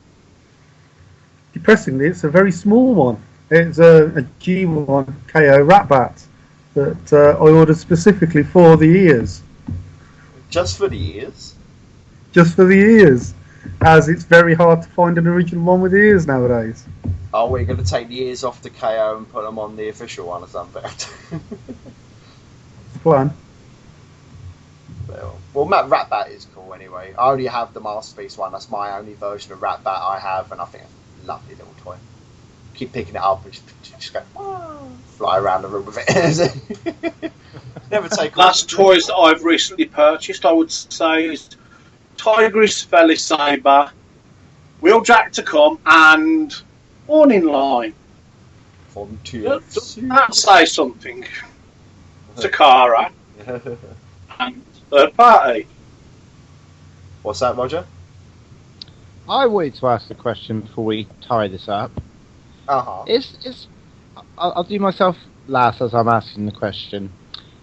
Speaker 4: Depressingly, it's a very small one. It's a G1 KO Ratbat. that I ordered specifically for the ears.
Speaker 1: Just for the ears?
Speaker 4: Just for the ears, as it's very hard to find an original one with ears nowadays.
Speaker 1: Oh, we're going to take the ears off the KO and put them on the official one or something.
Speaker 4: The plan.
Speaker 1: Well, Ratbat is cool anyway. I only have the Masterpiece one. That's my only version of Ratbat I have, and I think it's a lovely little toy. Keep picking it up and just go, fly around the room with it. Never take
Speaker 3: Last toys that I've recently purchased, I would say, is Tigris Valley Saber, Wheeljack to come, and Warning Line. Doesn't that say something? Takara and third party.
Speaker 1: What's that, Roger?
Speaker 2: I wanted to ask a question before we tie this up.
Speaker 1: Uh-huh.
Speaker 2: I'll do myself last as I'm asking the question.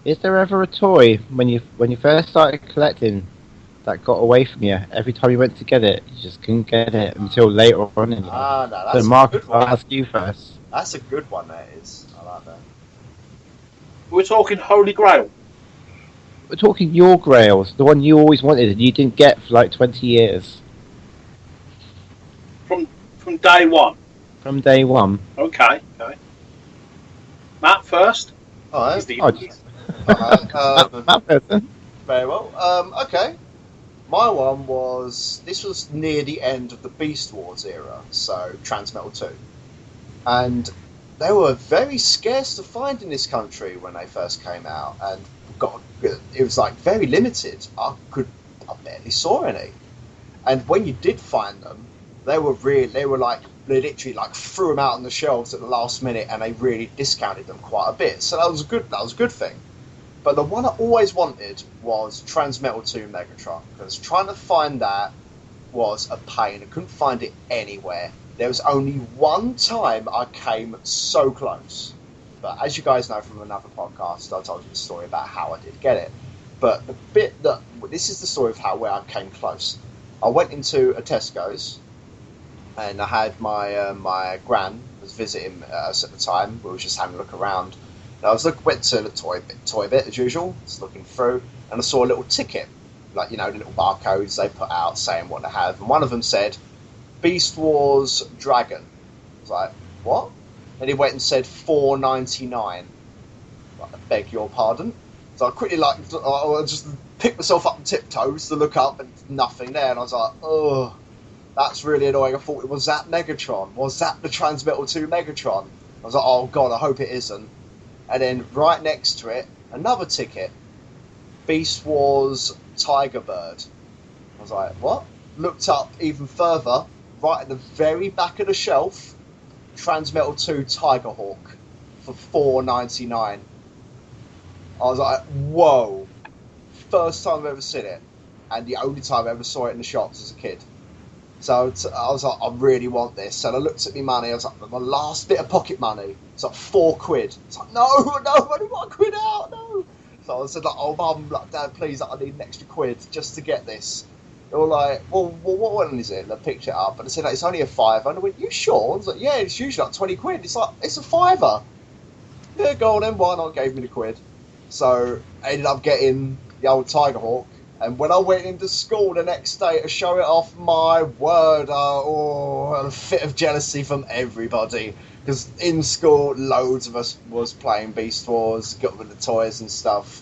Speaker 2: Is there ever a toy when you first started collecting that got away from you? Every time you went to get it, you just couldn't get it until later on in life.
Speaker 1: No, that's
Speaker 2: so Mark,
Speaker 1: a good one.
Speaker 2: I'll ask you first.
Speaker 1: That's a good one, that is. I like that.
Speaker 3: We're talking Holy Grail.
Speaker 2: We're talking your Grails, the one you always wanted and you didn't get for like 20 years.
Speaker 3: From day one.
Speaker 2: From day one.
Speaker 3: Okay. Matt first.
Speaker 1: All
Speaker 3: He's
Speaker 1: right.
Speaker 3: the
Speaker 2: That person.
Speaker 1: Very well. Okay. My one was... This was near the end of the Beast Wars era, so Transmetal 2. And they were very scarce to find in this country when they first came out, and it was like very limited. I barely saw any. And when you did find them, they literally like threw them out on the shelves at the last minute, and they really discounted them quite a bit. So that was a good thing. But the one I always wanted was Transmetal 2 Megatron, because trying to find that was a pain. I couldn't find it anywhere. There was only one time I came so close. But as you guys know from another podcast, I told you the story about how I did get it. But this is the story of where I came close. I went into a Tesco's, and I had my gran was visiting us at the time. We were just having a look around. And I went to the toy bit as usual, just looking through, and I saw a little ticket, like, you know, the little barcodes they put out saying what they have. And one of them said, Beast Wars Dragon. I was like, what? And he went and said $4.99. Like, I beg your pardon. So I quickly I just picked myself up on tiptoes to look up, and nothing there. And I was like, oh, that's really annoying. I thought, was that Megatron? Was that the Transmetal 2 Megatron? I was like, oh god, I hope it isn't. And then right next to it, another ticket, Beast Wars Tiger Bird. I was like, what? Looked up even further, right at the very back of the shelf, Transmetal 2 Tiger Hawk for $4.99. I was like, whoa. First time I've ever seen it, and the only time I ever saw it in the shops as a kid. So I was like, I really want this. And I looked at my money. I was like, my last bit of pocket money. It's like £4. It's like, no, I only want £1 out, no. So I said, like, oh, Mum, like, Dad, please, like, I need an extra £1 just to get this. They were like, well, what one is it? And I picked it up, and I said, like, it's only a £5. And I went, you sure? I was like, yeah, it's usually like £20. It's like, it's a £5. Yeah, go on then, why not? Gave me the £1. So I ended up getting the old Tiger Hawk. And when I went into school the next day to show it off, my word, a fit of jealousy from everybody. Because in school, loads of us was playing Beast Wars, got with the toys and stuff.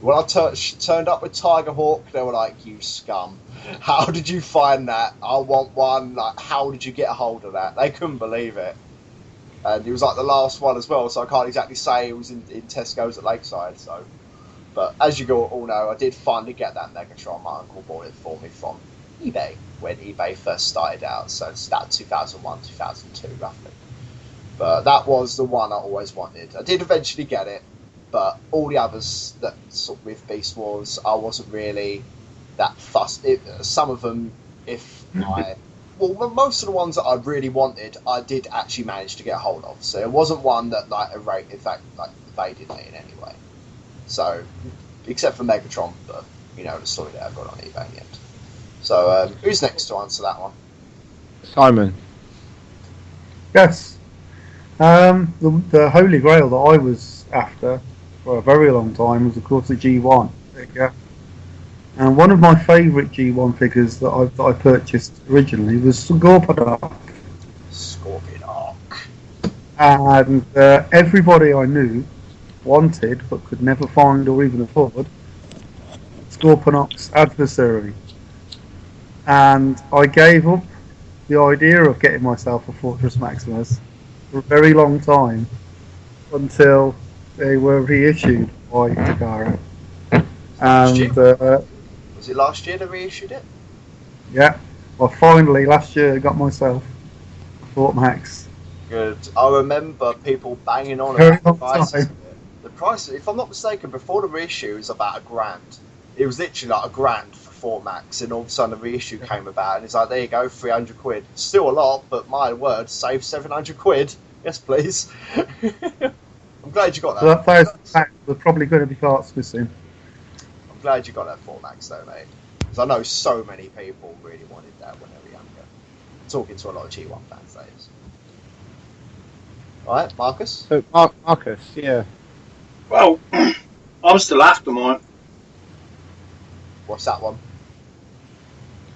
Speaker 1: When I turned up with Tiger Hawk, they were like, you scum. How did you find that? I want one. Like, how did you get a hold of that? They couldn't believe it. And it was like the last one as well, so I can't exactly say it was in Tesco's at Lakeside, so... But as you all know, I did finally get that Megatron. My uncle bought it for me from eBay when eBay first started out. So it's about 2001, 2002 roughly. But that was the one I always wanted. I did eventually get it, but all the others that sort of with Beast Wars, I wasn't really that fussed. Some of them, most of the ones that I really wanted, I did actually manage to get a hold of. So it wasn't one that evaded me in any way. So, except for Megatron, but you know the story that I've got on eBay in the end. So, who's next to answer that one?
Speaker 2: Simon.
Speaker 4: Yes. The Holy Grail that I was after for a very long time was, of course, the G1 figure. And one of my favourite G1 figures that I purchased originally was Scorponok.
Speaker 1: Scorponok.
Speaker 4: And everybody I knew wanted, but could never find or even afford, Scorponok's adversary. And I gave up the idea of getting myself a Fortress Maximus for a very long time, until they were reissued by Takara. And
Speaker 1: was it last year they reissued it?
Speaker 4: yeah, well, finally last year I got myself a Fort Max.
Speaker 1: Good. I remember people banging on
Speaker 4: Very
Speaker 1: about the
Speaker 4: long
Speaker 1: prices.
Speaker 4: time.
Speaker 1: The price, if I'm not mistaken, before the reissue was about £1,000. It was literally like £1,000 for Fort Max, and all of a sudden the reissue came about, and it's like, there you go, £300. Still a lot, but my word, save £700. Yes, please. I'm glad you got that.
Speaker 4: So that £1,000 were probably going to be parts missing.
Speaker 1: I'm glad you got that Fort Max though, mate. Because I know so many people really wanted that when they were younger. Talking to a lot of G1 fans, that is. Alright, Marcus?
Speaker 2: So Marcus, yeah.
Speaker 3: Well, I'm still after mine.
Speaker 1: What's that one?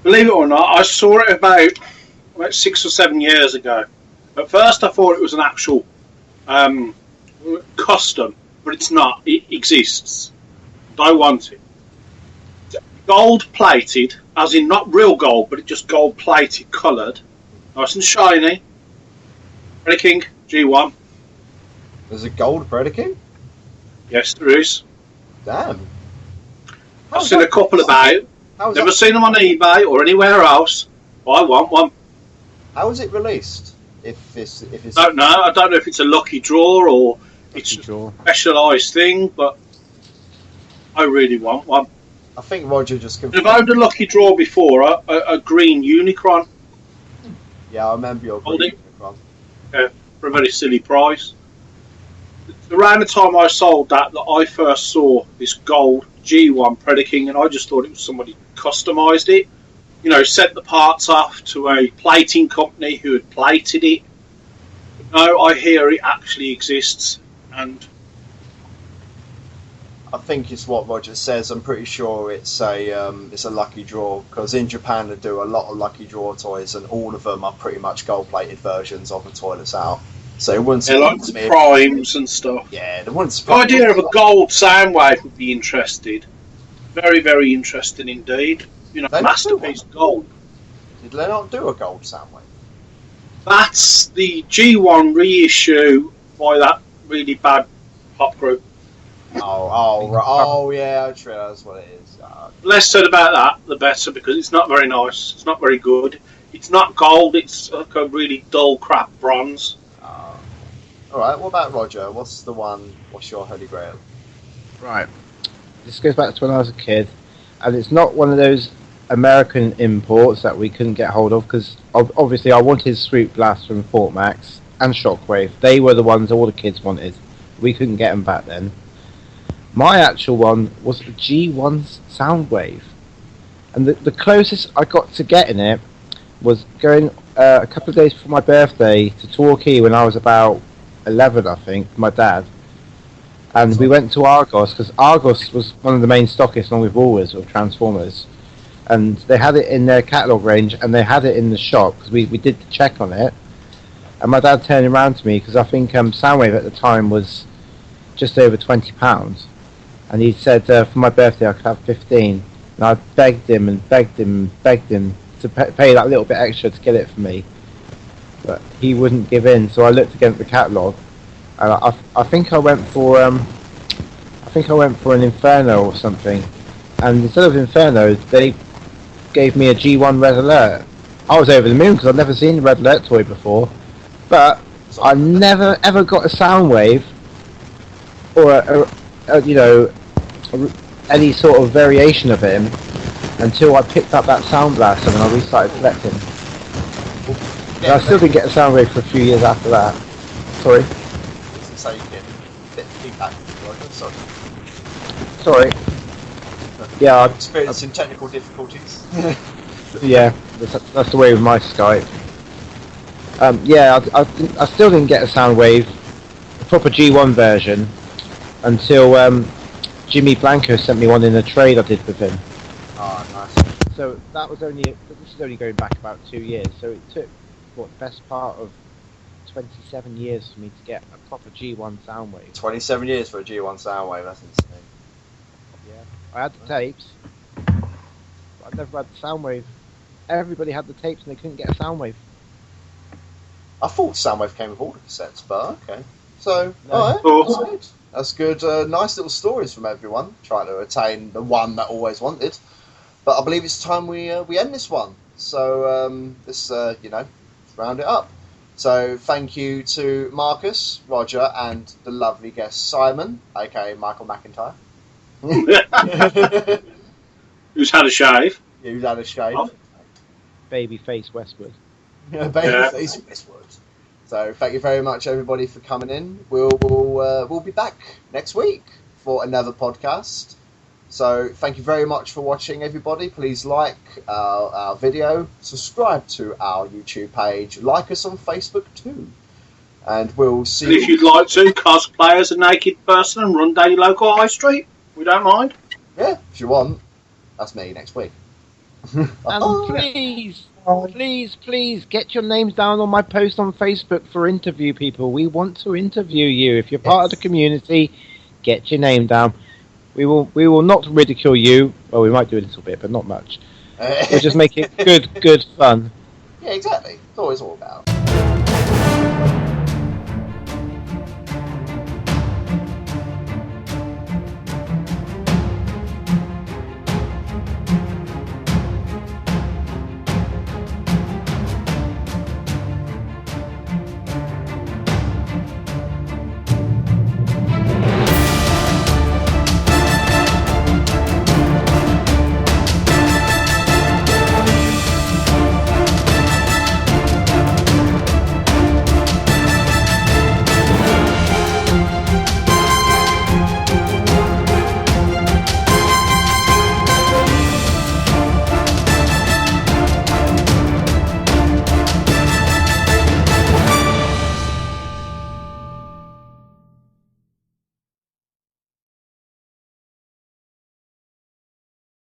Speaker 3: Believe it or not, I saw it about 6 or 7 years ago. At first I thought it was an actual custom, but it's not. It exists. I want it. Gold plated, as in not real gold, but it just gold plated, coloured. Nice and shiny. Predator King, G1.
Speaker 1: There's a gold Predator King?
Speaker 3: Yes, there is.
Speaker 1: Damn.
Speaker 3: I've seen a couple about. Never seen them on eBay or anywhere else. I want one.
Speaker 1: How is it released? If it's
Speaker 3: Don't know. I don't know if it's a lucky draw or it's a specialised thing, but I really want one.
Speaker 1: I think Roger just confirmed.
Speaker 3: I've owned a lucky draw before, a green Unicron.
Speaker 1: Yeah, I remember your green Unicron.
Speaker 3: Yeah, for a very silly price. Around the time I sold that I first saw this gold G1 Predator King, and I just thought it was somebody customised it. You know, sent the parts off to a plating company who had plated it. But no, I hear it actually exists, and
Speaker 1: I think it's what Roger says. I'm pretty sure it's a lucky draw, because in Japan they do a lot of lucky draw toys, and all of them are pretty much gold-plated versions of the toy that's out. So it wouldn't
Speaker 3: like the primes and stuff.
Speaker 1: Yeah, they wouldn't
Speaker 3: The
Speaker 1: surprise
Speaker 3: idea of a gold Soundwave would be interested. Very, very interesting indeed. You know, masterpiece gold.
Speaker 1: Did they not do a gold Soundwave?
Speaker 3: That's the G1 reissue by that really bad pop group.
Speaker 1: Oh, yeah, true. That's what it is.
Speaker 3: Less said about that, the better, because it's not very nice. It's not very good. It's not gold. It's like a really dull, crap bronze.
Speaker 1: All right. What about Roger? What's your holy grail?
Speaker 2: Right. This goes back to when I was a kid, and it's not one of those American imports that we couldn't get hold of, because obviously I wanted Sweet Blast from Fort Max and Shockwave. They were the ones all the kids wanted. We couldn't get them back then. My actual one was a G1 Soundwave, and the closest I got to getting it was going a couple of days before my birthday to Torquay when I was about 11, I think, with my dad. And we went to Argos, because Argos was one of the main stockists along with Woolworths of Transformers. And they had it in their catalogue range, and they had it in the shop, because we did the check on it. And my dad turned around to me, because I think Soundwave at the time was just over £20. And he said for my birthday I could have 15. And I begged him and begged him and begged him to pay that little bit extra to get it for me. But he wouldn't give in, so I looked again at the catalogue. And I think I went for an Inferno or something, and instead of Inferno, they gave me a G1 Red Alert. I was over the moon because I'd never seen the Red Alert toy before, but I never ever got a Soundwave or any sort of variation of him until I picked up that Sound Blaster and I restarted collecting. And I still didn't get a Soundwave for a few years after that. Sorry. Sorry. Yeah,
Speaker 1: experiencing technical difficulties.
Speaker 2: Yeah, that's the way with my Skype. I still didn't get a Soundwave, a proper G1 version, until Jimmy Blanco sent me one in a trade I did with him.
Speaker 1: Oh, nice.
Speaker 2: So that was only, this is only going back about 2 years, so it took, the best part of 27 years for me to get a proper G1 Soundwave.
Speaker 1: 27 years for a G1 Soundwave, that's insane.
Speaker 2: Yeah. I had the tapes, but I never had the Soundwave. Everybody had the tapes and they couldn't get a Soundwave.
Speaker 1: I thought Soundwave came with all the cassettes, but okay. So,
Speaker 2: No.
Speaker 1: alright,
Speaker 3: Oh.
Speaker 1: that's good. That's good. Nice little stories from everyone, trying to attain the one that always wanted. But I believe it's time we end this one. So, let's round it up. So, thank you to Marcus, Roger, and the lovely guest Simon, aka Michael McIntyre.
Speaker 3: Who's had a shave?
Speaker 1: Who's had a shave.
Speaker 3: Oh.
Speaker 2: Babyface Westwood.
Speaker 1: Babyface Westwood. So thank you very much, everybody, for coming in. We'll be back next week for another podcast. So thank you very much for watching, everybody. Please like our video, subscribe to our YouTube page, like us on Facebook too, and we'll see.
Speaker 3: And if you'd like to cosplay as a naked person and run down your local high street, we don't mind.
Speaker 1: Yeah, if you want, that's me next week.
Speaker 2: And please get your names down on my post on Facebook for interview people. We want to interview you. If you're part of the community, get your name down. We will not ridicule you. Well, we might do a little bit, but not much. We'll just make it good fun.
Speaker 1: Yeah, exactly. It's always all about.